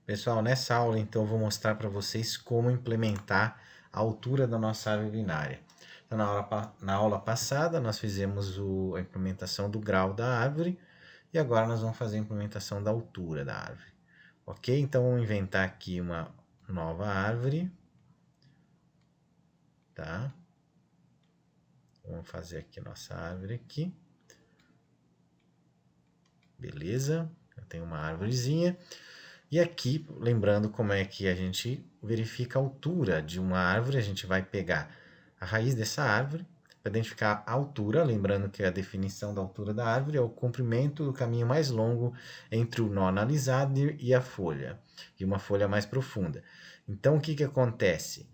Pessoal, nessa aula então eu vou mostrar para vocês como implementar a altura da nossa árvore binária. Então, na aula passada nós fizemos a implementação do grau da árvore e agora nós vamos fazer a implementação da altura da árvore. Ok? Então vamos inventar aqui uma nova árvore. Tá? Vamos fazer aqui nossa árvore aqui. Beleza? Eu tenho uma árvorezinha. E aqui, lembrando como é que a gente verifica a altura de uma árvore, a gente vai pegar a raiz dessa árvore para identificar a altura, lembrando que a definição da altura da árvore é o comprimento do caminho mais longo entre o nó analisado e a folha, e uma folha mais profunda. Então, o que, que acontece?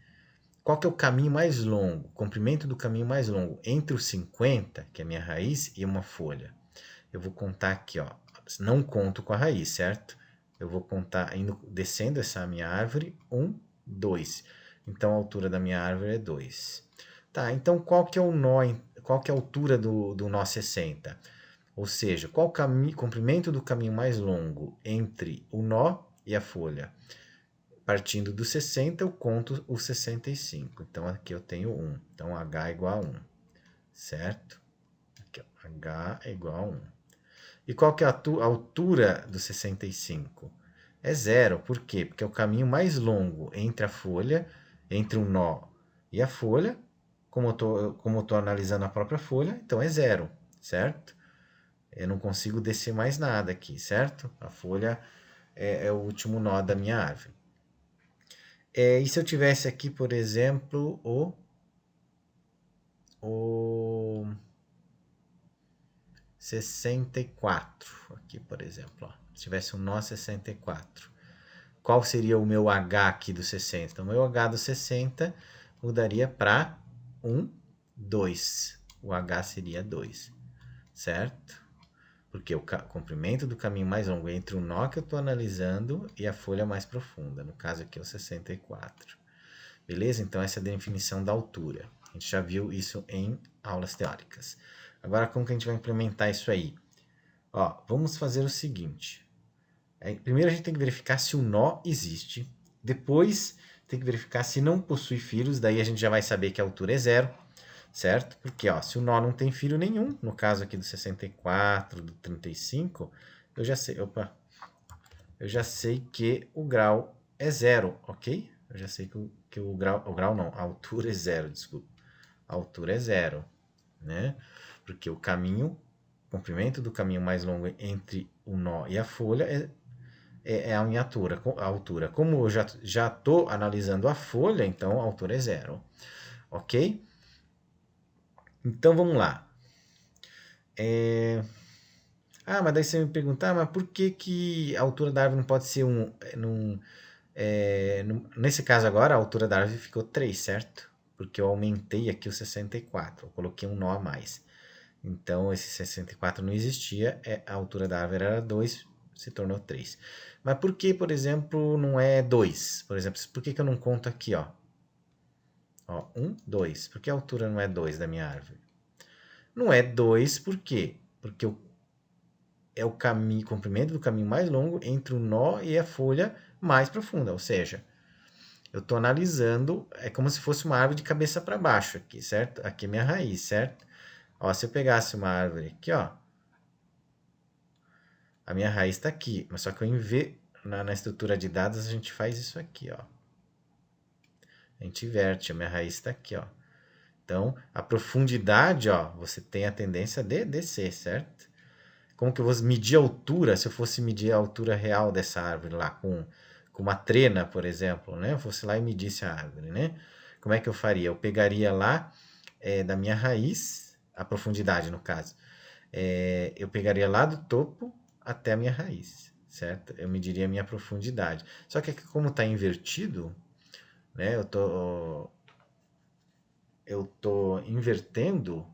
Qual que é o caminho mais longo, o comprimento do caminho mais longo entre o 50, que é a minha raiz, e uma folha? Eu vou contar aqui, ó, não conto com a raiz, certo? Eu vou contar indo descendo essa minha árvore, 1, 2. Então a altura da minha árvore é 2. Tá, então qual que é o nó, qual que é a altura do nó 60? Ou seja, qual o comprimento do caminho mais longo entre o nó e a folha? Partindo do 60, eu conto o 65. Então aqui eu tenho 1. Então H é igual a 1, certo? Aqui, ó, H é igual a 1. E qual que é a altura do 65? É zero. Por quê? Porque é o caminho mais longo entre a folha, entre o nó e a folha. Como eu tô analisando a própria folha, então é zero, certo? Eu não consigo descer mais nada aqui, certo? A folha é o último nó da minha árvore. E se eu tivesse aqui, por exemplo, o 64, aqui, por exemplo, ó. Se tivesse um nó 64. Qual seria o meu H aqui do 60? Então, o meu H do 60 mudaria para 1, 2. O H seria 2, certo? Porque o comprimento do caminho mais longo é entre o nó que eu estou analisando e a folha mais profunda. No caso aqui é o 64. Beleza? Então, essa é a definição da altura. A gente já viu isso em aulas teóricas. Agora, como que a gente vai implementar isso aí? Ó, vamos fazer o seguinte. Primeiro a gente tem que verificar se o nó existe. Depois tem que verificar se não possui fios. Daí a gente já vai saber que a altura é zero, certo? Porque ó, se o nó não tem fio nenhum, no caso aqui do 64, do 35, eu já sei, eu já sei que o grau é zero, ok? Eu já sei que o grau não, a altura é zero, desculpa. A altura é zero, né? Porque o comprimento do caminho mais longo entre o nó e a folha é a minha altura. Como eu já estou analisando a folha, então a altura é zero, ok? Então vamos lá. Mas daí você me perguntar, mas por que, que a altura da árvore não pode ser nesse caso agora, a altura da árvore ficou 3, certo? Porque eu aumentei aqui o 64, eu coloquei um nó a mais. Então, esse 64 não existia, a altura da árvore era 2, se tornou 3. Mas por que, por exemplo, não é 2? Por exemplo, por que, que eu não conto aqui, ó? Ó, 1, 2. Por que a altura não é 2 da minha árvore? Não é 2 por quê? Porque é o comprimento do caminho mais longo entre o nó e a folha mais profunda. Ou seja, eu estou analisando, é como se fosse uma árvore de cabeça para baixo aqui, certo? Aqui é minha raiz, certo? Ó, se eu pegasse uma árvore aqui, ó, a minha raiz está aqui, mas só que na estrutura de dados a gente faz isso aqui, ó. A gente inverte, a minha raiz está aqui, ó. Então, a profundidade, ó, você tem a tendência de descer, certo? Como que eu vou medir a altura, se eu fosse medir a altura real dessa árvore lá, com uma trena, por exemplo, né? Eu fosse lá e medisse a árvore, né? Como é que eu faria? Eu pegaria lá da minha raiz, a profundidade no caso, eu pegaria lá do topo até a minha raiz, certo? Eu mediria a minha profundidade. Só que aqui, como está invertido, né? Eu tô invertendo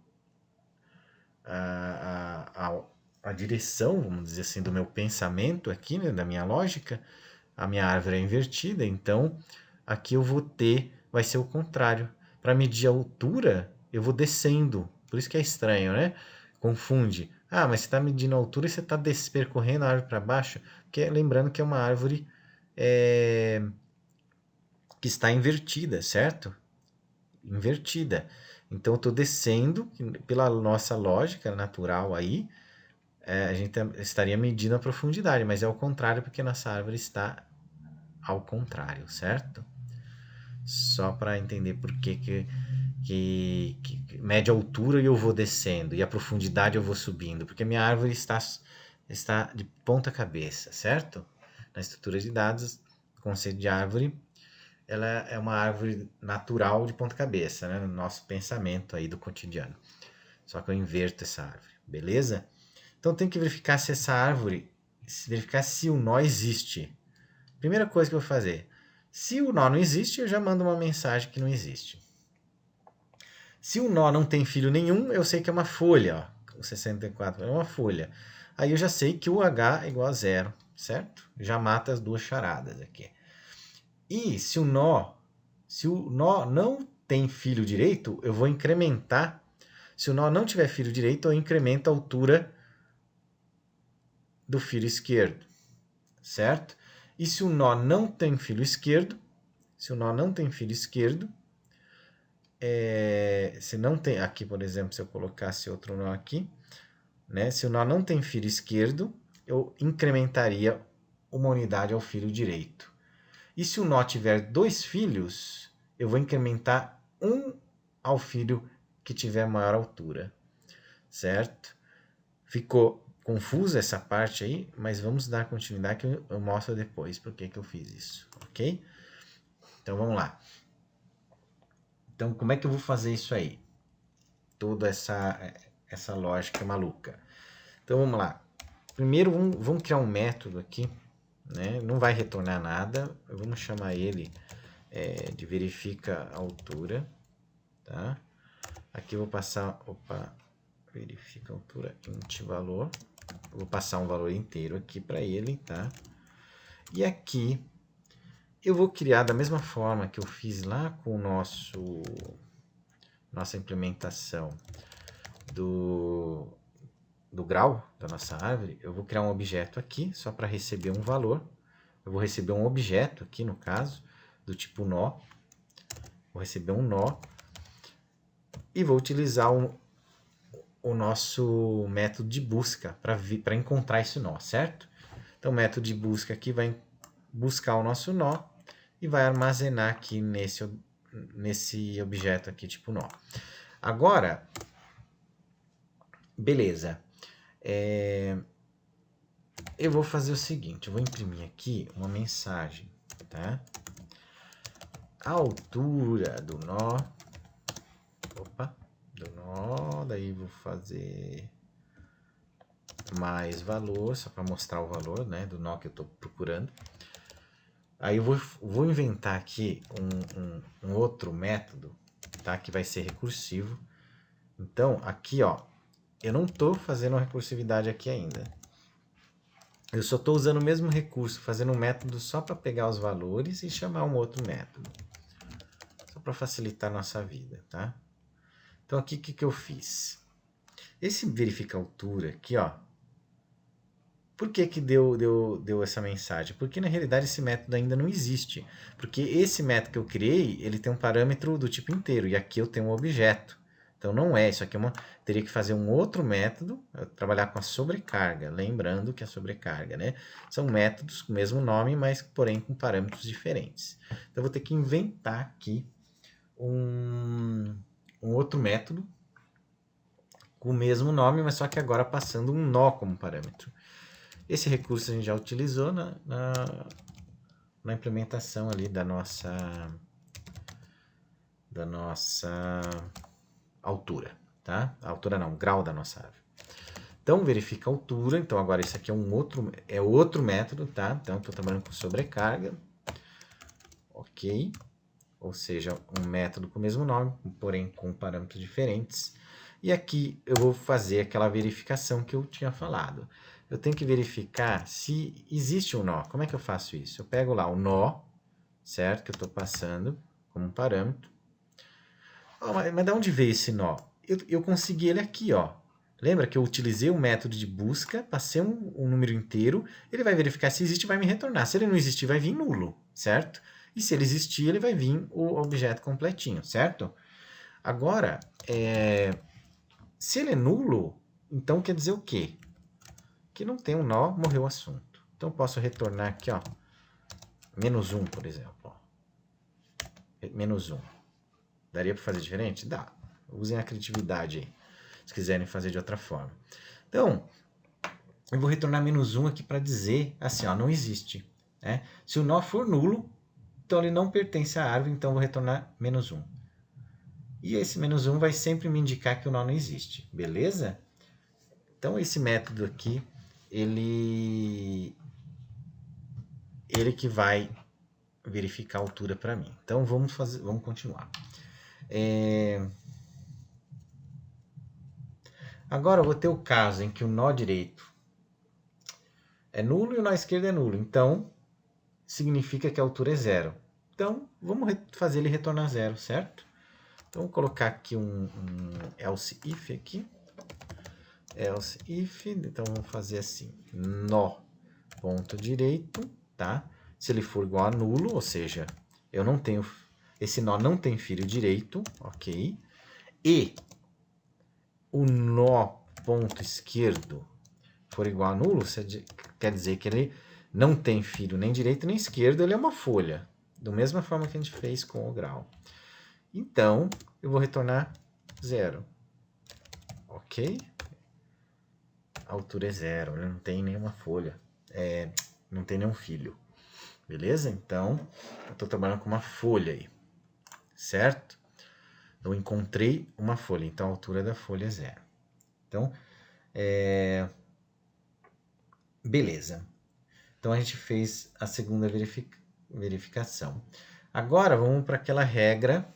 a direção, vamos dizer assim, do meu pensamento aqui, né, da minha lógica. A minha árvore é invertida, então aqui vai ser o contrário. Para medir a altura, eu vou descendo. Por isso que é estranho, né? Confunde. Mas você está medindo a altura e você está percorrendo a árvore para baixo. Lembrando que é uma árvore que está invertida, certo? Invertida. Então, eu estou descendo, pela nossa lógica natural aí, a gente estaria medindo a profundidade, mas é o contrário, porque nossa árvore está ao contrário, certo? Só para entender por que mede a altura e eu vou descendo, e a profundidade eu vou subindo, porque minha árvore está de ponta cabeça, certo? Na estrutura de dados, o conceito de árvore, ela é uma árvore natural de ponta cabeça, né? No nosso pensamento aí do cotidiano. Só que eu inverto essa árvore, beleza? Então tem que verificar se essa árvore, verificar se o nó existe. Primeira coisa que eu vou fazer, se o nó não existe, eu já mando uma mensagem que não existe. Se o nó não tem filho nenhum, eu sei que é uma folha, ó. O 64 é uma folha. Aí eu já sei que o H é igual a zero, certo? Já mata as duas charadas aqui. E se o nó não tem filho direito, eu vou incrementar. Se o nó não tiver filho direito, eu incremento a altura do filho esquerdo, certo? E se o nó não tem filho esquerdo, se não tem, aqui por exemplo, se eu colocasse outro nó aqui, né? Se o nó não tem filho esquerdo, eu incrementaria uma unidade ao filho direito. E se o nó tiver dois filhos, eu vou incrementar um ao filho que tiver maior altura, certo? Ficou confusa essa parte aí, mas vamos dar continuidade que eu mostro depois por que eu fiz isso, ok? Então vamos lá. Então como é que eu vou fazer isso aí? Toda essa lógica maluca. Então vamos lá. Primeiro vamos criar um método aqui, né? Não vai retornar nada. Vamos chamar ele de verifica altura, tá? Aqui eu vou passar, verifica altura int valor. Eu vou passar um valor inteiro aqui para ele, tá? E aqui eu vou criar da mesma forma que eu fiz lá com nossa implementação do grau da nossa árvore. Eu vou criar um objeto aqui só para receber um valor. Eu vou receber um objeto aqui no caso do tipo nó. Vou receber um nó e vou utilizar o nosso método de busca para encontrar esse nó, certo? Então o método de busca aqui vai buscar o nosso nó e vai armazenar aqui nesse objeto aqui tipo nó. Agora, beleza. Eu vou fazer o seguinte, eu vou imprimir aqui uma mensagem, tá? A altura do nó, daí vou fazer mais valor, só para mostrar o valor, né, do nó que eu estou procurando. Aí eu vou inventar aqui um outro método, tá, que vai ser recursivo. Então, aqui, ó, eu não estou fazendo uma recursividade aqui ainda. Eu só estou usando o mesmo recurso, fazendo um método só para pegar os valores e chamar um outro método. Só para facilitar a nossa vida, tá? Então, aqui o que eu fiz? Esse verifica altura aqui, ó. Por que deu essa mensagem? Porque na realidade esse método ainda não existe. Porque esse método que eu criei, ele tem um parâmetro do tipo inteiro. E aqui eu tenho um objeto. Então não é, isso aqui teria que fazer um outro método, trabalhar com a sobrecarga, lembrando que a sobrecarga, né? São métodos com o mesmo nome, mas porém com parâmetros diferentes. Então eu vou ter que inventar aqui um outro método com o mesmo nome, mas só que agora passando um nó como parâmetro. Esse recurso a gente já utilizou na implementação ali da nossa altura, tá? Altura não, grau da nossa árvore. Então, verifica a altura. Então, agora isso aqui é outro método, tá? Então, estou trabalhando com sobrecarga. Ok. Ou seja, um método com o mesmo nome, porém com parâmetros diferentes. E aqui eu vou fazer aquela verificação que eu tinha falado. Eu tenho que verificar se existe um nó. Como é que eu faço isso? Eu pego lá o nó, certo? Que eu estou passando como parâmetro. Oh, mas de onde veio esse nó? Eu consegui ele aqui, ó. Lembra que eu utilizei o método de busca, passei um número inteiro, ele vai verificar se existe e vai me retornar. Se ele não existir, vai vir nulo, certo? E se ele existir, ele vai vir o objeto completinho, certo? Agora, se ele é nulo, então quer dizer o quê? Que não tem um nó, morreu o assunto. Então eu posso retornar aqui, ó, -1, por exemplo. Ó. -1. Daria para fazer diferente? Dá. Usem a criatividade aí, se quiserem fazer de outra forma. Então, eu vou retornar -1 aqui para dizer assim, ó, não existe. Né? Se o nó for nulo, então ele não pertence à árvore, então eu vou retornar -1. E esse -1 vai sempre me indicar que o nó não existe, beleza? Então esse método aqui, ele que vai verificar a altura para mim. Então vamos continuar. Agora eu vou ter o caso em que o nó direito é nulo e o nó esquerdo é nulo. Então significa que a altura é 0. Então vamos fazer ele retornar 0, certo? Então vou colocar aqui um else if aqui. Else if, então vamos fazer assim, nó ponto direito, tá? Se ele for igual a nulo, ou seja, eu não tenho, esse nó não tem filho direito, ok? E o nó ponto esquerdo for igual a nulo, quer dizer que ele não tem filho nem direito nem esquerdo, ele é uma folha, da mesma forma que a gente fez com o grau. Então, eu vou retornar 0, ok? A altura é 0, ele não tem nenhuma folha, não tem nenhum filho. Beleza? Então, eu estou trabalhando com uma folha aí, certo? Eu encontrei uma folha, então a altura da folha é 0. Então, beleza. Então, a gente fez a segunda verificação. Agora, vamos para aquela regra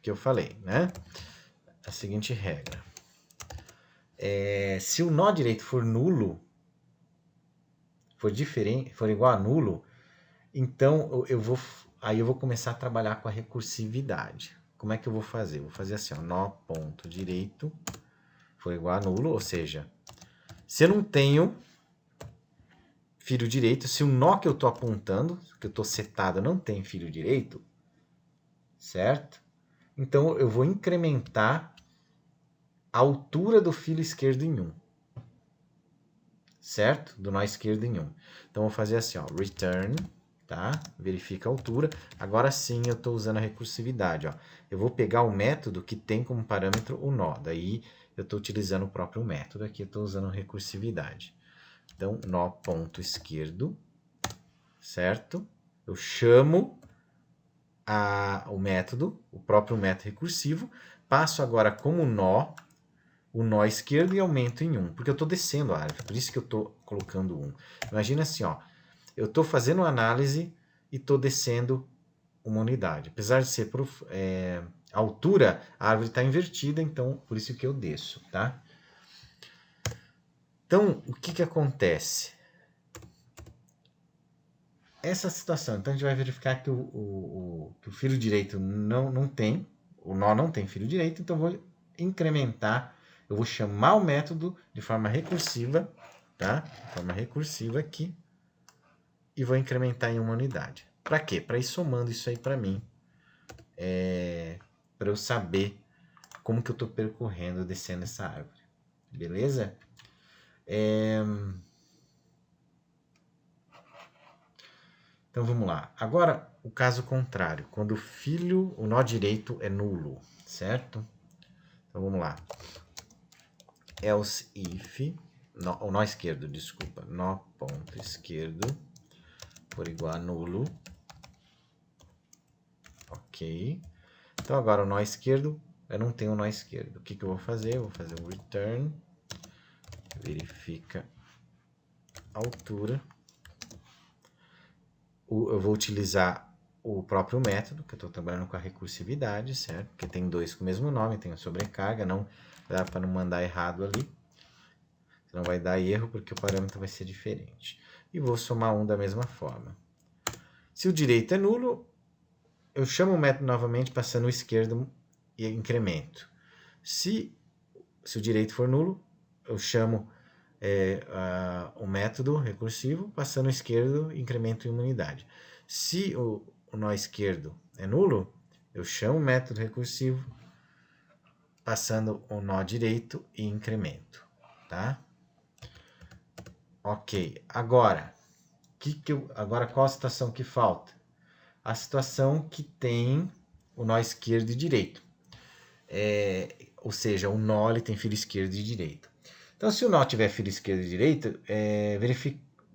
que eu falei, né? A seguinte regra. Se o nó direito for nulo, for igual a nulo, então eu vou começar a trabalhar com a recursividade. Como é que eu vou fazer? Vou fazer assim, ó, nó ponto direito for igual a nulo, ou seja, se eu não tenho filho direito, se o nó que eu estou apontando, que eu estou setado, não tem filho direito, certo? Então eu vou incrementar a altura do filho esquerdo em 1. Certo? Do nó esquerdo em 1. Então vou fazer assim, ó, return, tá? Verifica a altura. Agora sim eu estou usando a recursividade, ó. Eu vou pegar o método que tem como parâmetro o nó. Daí eu estou utilizando o próprio método aqui, eu estou usando recursividade. Então, nó ponto esquerdo, certo? Eu chamo o método, o próprio método recursivo, passo agora como nó, o nó esquerdo e aumento em 1, porque eu estou descendo a árvore, por isso que eu estou colocando 1. Imagina assim, ó, eu estou fazendo uma análise e estou descendo uma unidade. Apesar de ser a altura, a árvore está invertida, então por isso que eu desço, tá? Então, o que acontece? Essa situação, então a gente vai verificar que o filho direito não tem, o nó não tem filho direito, então eu vou incrementar, eu vou chamar o método de forma recursiva, tá? De forma recursiva aqui, e vou incrementar em uma unidade. Para quê? Para ir somando isso aí para mim, para eu saber como que eu estou percorrendo, descendo essa árvore, beleza? Então vamos lá. Agora o caso contrário, quando o nó direito é nulo, certo? Então vamos lá. Else if, o nó esquerdo, desculpa, nó ponto esquerdo for igual a nulo. Ok. Então agora o nó esquerdo, eu não tenho o nó esquerdo. O que eu vou fazer? Eu vou fazer um return, verifica a altura. Eu vou utilizar o próprio método, que eu estou trabalhando com a recursividade, certo? Porque tem dois com o mesmo nome, tem a sobrecarga, não dá para não mandar errado ali. Não vai dar erro, porque o parâmetro vai ser diferente. E vou somar 1 da mesma forma. Se o direito é nulo, eu chamo o método novamente, passando o esquerdo e incremento. Se o direito for nulo, eu chamo o método recursivo, passando o esquerdo, incremento em uma unidade. Se o nó esquerdo é nulo, eu chamo o método recursivo, passando o nó direito e incremento, tá? Ok, agora, agora qual a situação que falta? A situação que tem o nó esquerdo e direito. Ou seja, o nó ele tem filo esquerdo e direito. Então, se o nó tiver filo esquerdo e direito,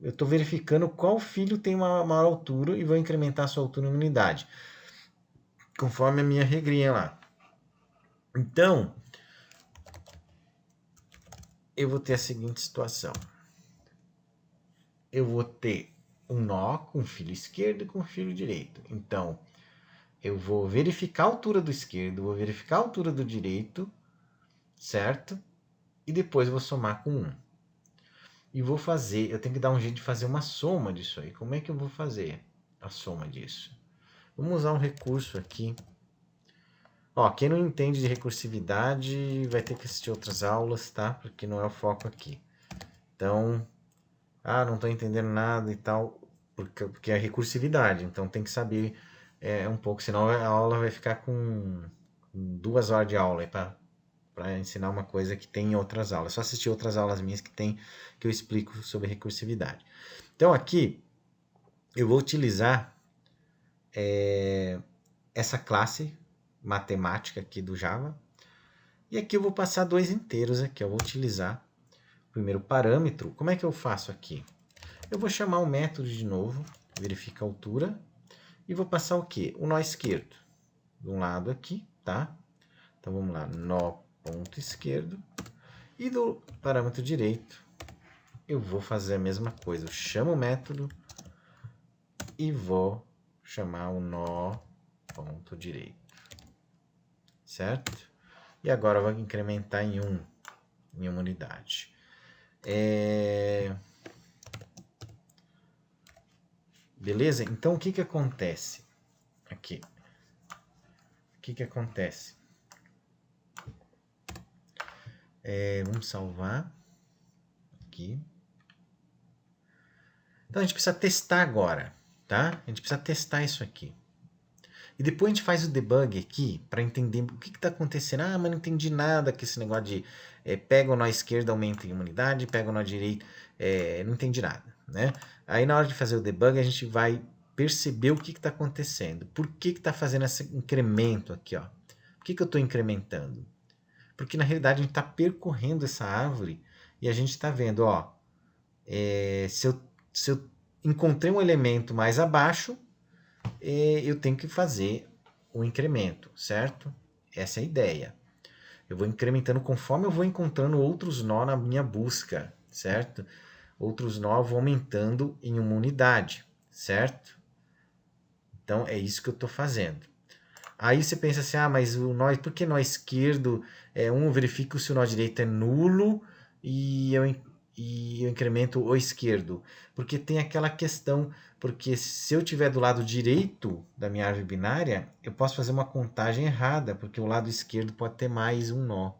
eu estou verificando qual filho tem uma maior altura e vou incrementar a sua altura em unidade, conforme a minha regrinha lá. Então, eu vou ter a seguinte situação. Eu vou ter um nó com filo esquerdo e com filo direito. Então, eu vou verificar a altura do esquerdo, vou verificar a altura do direito, certo? E depois eu vou somar com 1. E vou fazer, eu tenho que dar um jeito de fazer uma soma disso aí. Como é que eu vou fazer a soma disso? Vamos usar um recurso aqui. Ó, quem não entende de recursividade vai ter que assistir outras aulas, tá? Porque não é o foco aqui. Então, não estou entendendo nada e tal, porque é recursividade. Então tem que saber um pouco, senão a aula vai ficar com 2 horas de aula para ensinar uma coisa que tem em outras aulas. É só assistir outras aulas minhas que eu explico sobre recursividade. Então aqui eu vou utilizar essa classe matemática aqui do Java. E aqui eu vou passar 2 inteiros aqui. Eu vou utilizar o primeiro parâmetro. Como é que eu faço aqui? Eu vou chamar o método de novo, verifica a altura, e vou passar o quê? O nó esquerdo. De um lado aqui, tá? Então vamos lá, nó ponto esquerdo. E do parâmetro direito, eu vou fazer a mesma coisa. Eu chamo o método e vou chamar o nó ponto direito. Certo? E agora eu vou incrementar em uma unidade. Beleza? Então o que acontece aqui? O que acontece? Vamos salvar aqui. Então a gente precisa testar agora, tá? A gente precisa testar isso aqui. E depois a gente faz o debug aqui para entender o que está acontecendo. Mas não entendi nada com esse negócio de pega o nó esquerdo, aumenta em uma unidade, pega o nó direito, não entendi nada, né? Aí na hora de fazer o debug a gente vai perceber o que está acontecendo. Por que está fazendo esse incremento aqui, ó? Por que eu estou incrementando? Porque na realidade a gente está percorrendo essa árvore e a gente está vendo, ó, se eu encontrei um elemento mais abaixo, eu tenho que fazer o incremento, certo? Essa é a ideia. Eu vou incrementando conforme eu vou encontrando outros nó na minha busca, certo? Outros nó eu vou aumentando em uma unidade, certo? Então é isso que eu estou fazendo. Aí você pensa assim, mas por que nó esquerdo? Eu verifico se o nó direito é nulo e eu incremento o esquerdo. Porque tem aquela questão, porque se eu estiver do lado direito da minha árvore binária, eu posso fazer uma contagem errada, porque o lado esquerdo pode ter mais um nó.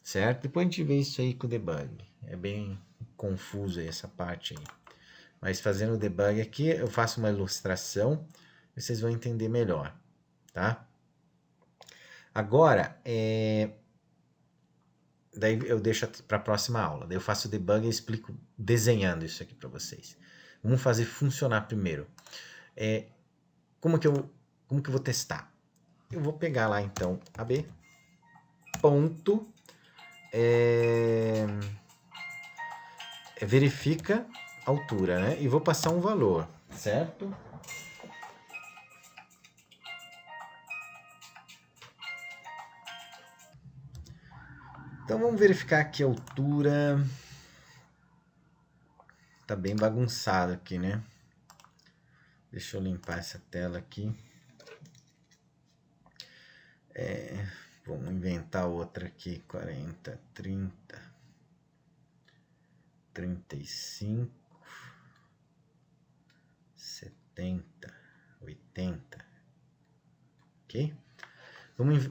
Certo? Depois a gente vê isso aí com o debug. É bem confuso aí essa parte aí. Mas fazendo o debug aqui, eu faço uma ilustração e vocês vão entender melhor. Tá? Agora, daí eu deixo para a próxima aula. Daí eu faço o debug e explico desenhando isso aqui para vocês. Vamos fazer funcionar primeiro. Como que eu vou testar? Eu vou pegar lá então AB ponto verifica altura, né? E vou passar um valor, certo? Então vamos verificar aqui a altura. Tá bem bagunçado aqui, né? Deixa eu limpar essa tela aqui. Vamos inventar outra aqui. 40, 30, 35, 70, 80. Ok?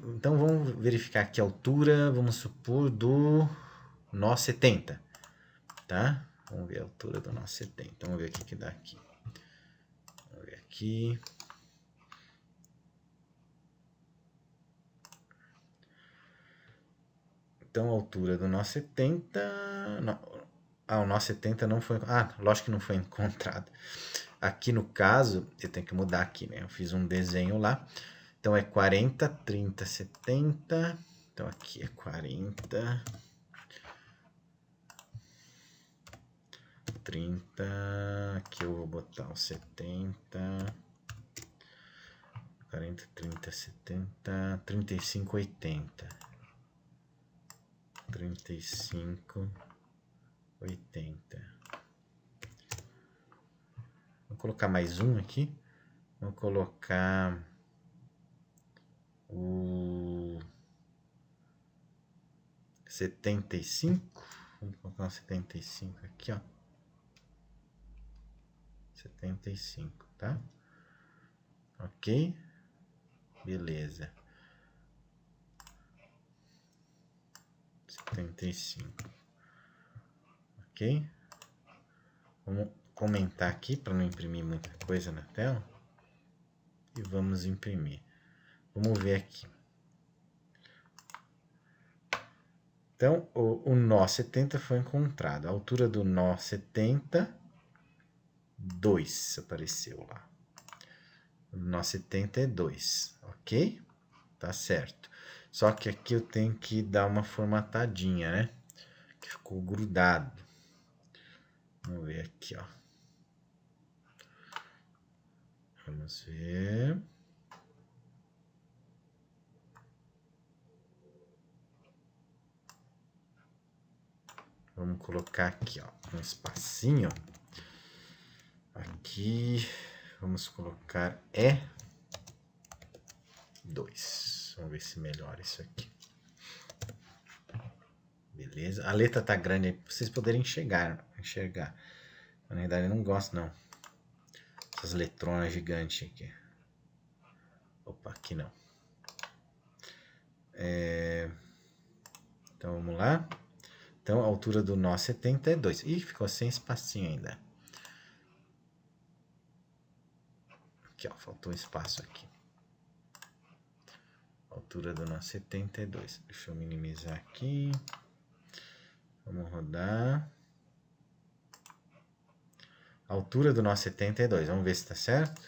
Então vamos verificar aqui a altura. Vamos supor do nó 70, tá? Vamos ver a altura do nó 70. Vamos ver o que dá aqui. Vamos ver aqui. Então, a altura do nó 70... Não, o nó 70 não foi... lógico que não foi encontrado. Aqui no caso, eu tenho que mudar aqui, né? Eu fiz um desenho lá. Então, é 40, 30, 70. Então, aqui é 40... 30, aqui eu vou botar o 70, 40, 30, 70, 35, 80, 35, 80. Vou colocar mais um aqui, vou colocar o 75, vamos colocar o 75 aqui, ó. 75, tá? Ok? Beleza. 75. Ok? Vamos comentar aqui para não imprimir muita coisa na tela. E vamos imprimir. Vamos ver aqui. Então, o nó 70 foi encontrado. A altura do nó 70... 2 apareceu lá. O nó 70 é 2, ok? Tá certo. Só que aqui eu tenho que dar uma formatadinha, né? Que ficou grudado. Vamos ver aqui, ó. Vamos ver. Vamos colocar aqui, ó, um espacinho. Aqui, vamos colocar E2. Vamos ver se melhora isso aqui. Beleza. A letra tá grande aí pra vocês poderem enxergar. Na verdade, eu não gosto, não. Essas letronas gigantes aqui. Opa, aqui não. Então, vamos lá. Então, a altura do nó 70 é 2. Ih, ficou sem espacinho ainda. Aqui, ó, faltou espaço aqui. A altura do nó 70 é 2. Deixa eu minimizar aqui. Vamos rodar. A altura do nó 70 é 2. Vamos ver se tá certo.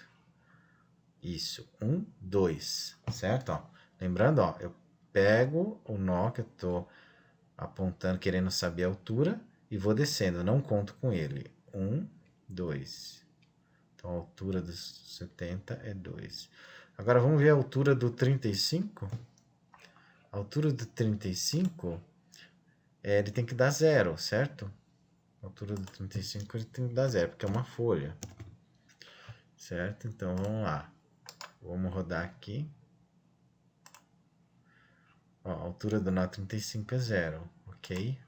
Isso, 1, 2, certo? Ó, lembrando, ó, eu pego o nó que eu tô apontando, querendo saber a altura, e vou descendo, não conto com ele. 1, 2. Então, a altura dos 70 é 2. Agora, vamos ver a altura do 35. A altura do 35, ele tem que dar 0, certo? A altura do 35 ele tem que dar 0, porque é uma folha. Certo? Então, vamos lá. Vamos rodar aqui. Ó, a altura do nó 35 é 0, ok?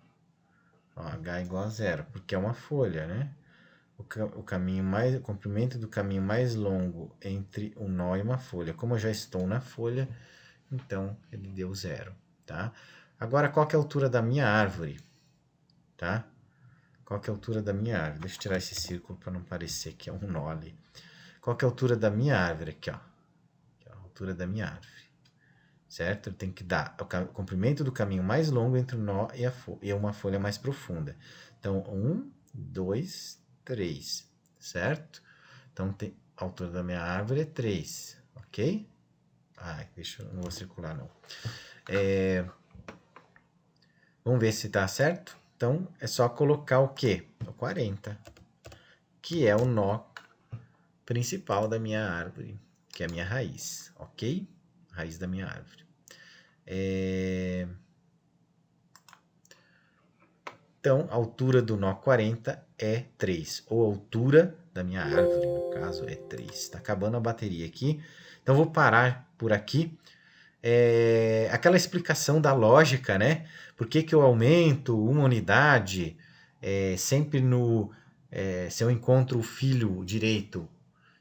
Ó, H é igual a 0, porque é uma folha, né? O comprimento do caminho mais longo entre um nó e uma folha. Como eu já estou na folha, então ele deu 0, tá? Agora, qual que é a altura da minha árvore? Tá? Qual que é a altura da minha árvore? Deixa eu tirar esse círculo para não parecer que é um nó ali. Qual que é a altura da minha árvore? Aqui, ó. Aqui, ó, a altura da minha árvore. Certo? Ele tem que dar o comprimento do caminho mais longo entre o nó e uma folha mais profunda. Então, 1, 2, 3, certo? Então, a altura da minha árvore é 3, ok? Não vou circular, não. Vamos ver se tá certo? Então, é só colocar o quê? O 40, que é o nó principal da minha árvore, que é a minha raiz, ok? Raiz da minha árvore. Então, a altura do nó 40 é 3, ou a altura da minha árvore, no caso, é 3. Está acabando a bateria aqui, então vou parar por aqui. Aquela explicação da lógica, né? Por que eu aumento uma unidade sempre se eu encontro o filho direito,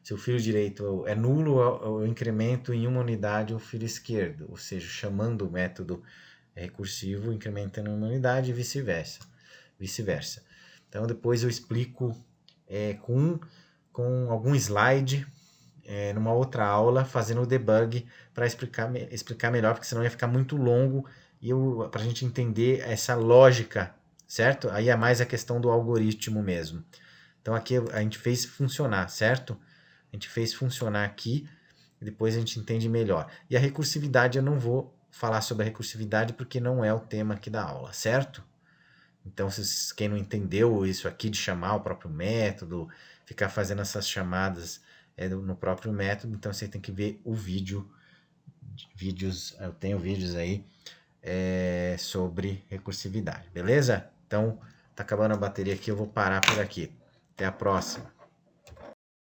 se o filho direito é nulo, eu incremento em uma unidade o filho esquerdo, ou seja, chamando o método é recursivo incrementando uma unidade e vice-versa. Então depois eu explico com algum slide numa outra aula fazendo o debug para explicar melhor, porque senão ia ficar muito longo e para a gente entender essa lógica, certo? Aí é mais a questão do algoritmo mesmo. Então aqui a gente fez funcionar, certo? A gente fez funcionar aqui e depois a gente entende melhor. E a recursividade eu não vou falar sobre a recursividade porque não é o tema aqui da aula, certo? Então, quem não entendeu isso aqui de chamar o próprio método, ficar fazendo essas chamadas no próprio método, então você tem que ver o vídeo. Eu tenho vídeos aí sobre recursividade, beleza? Então, tá acabando a bateria aqui, eu vou parar por aqui. Até a próxima.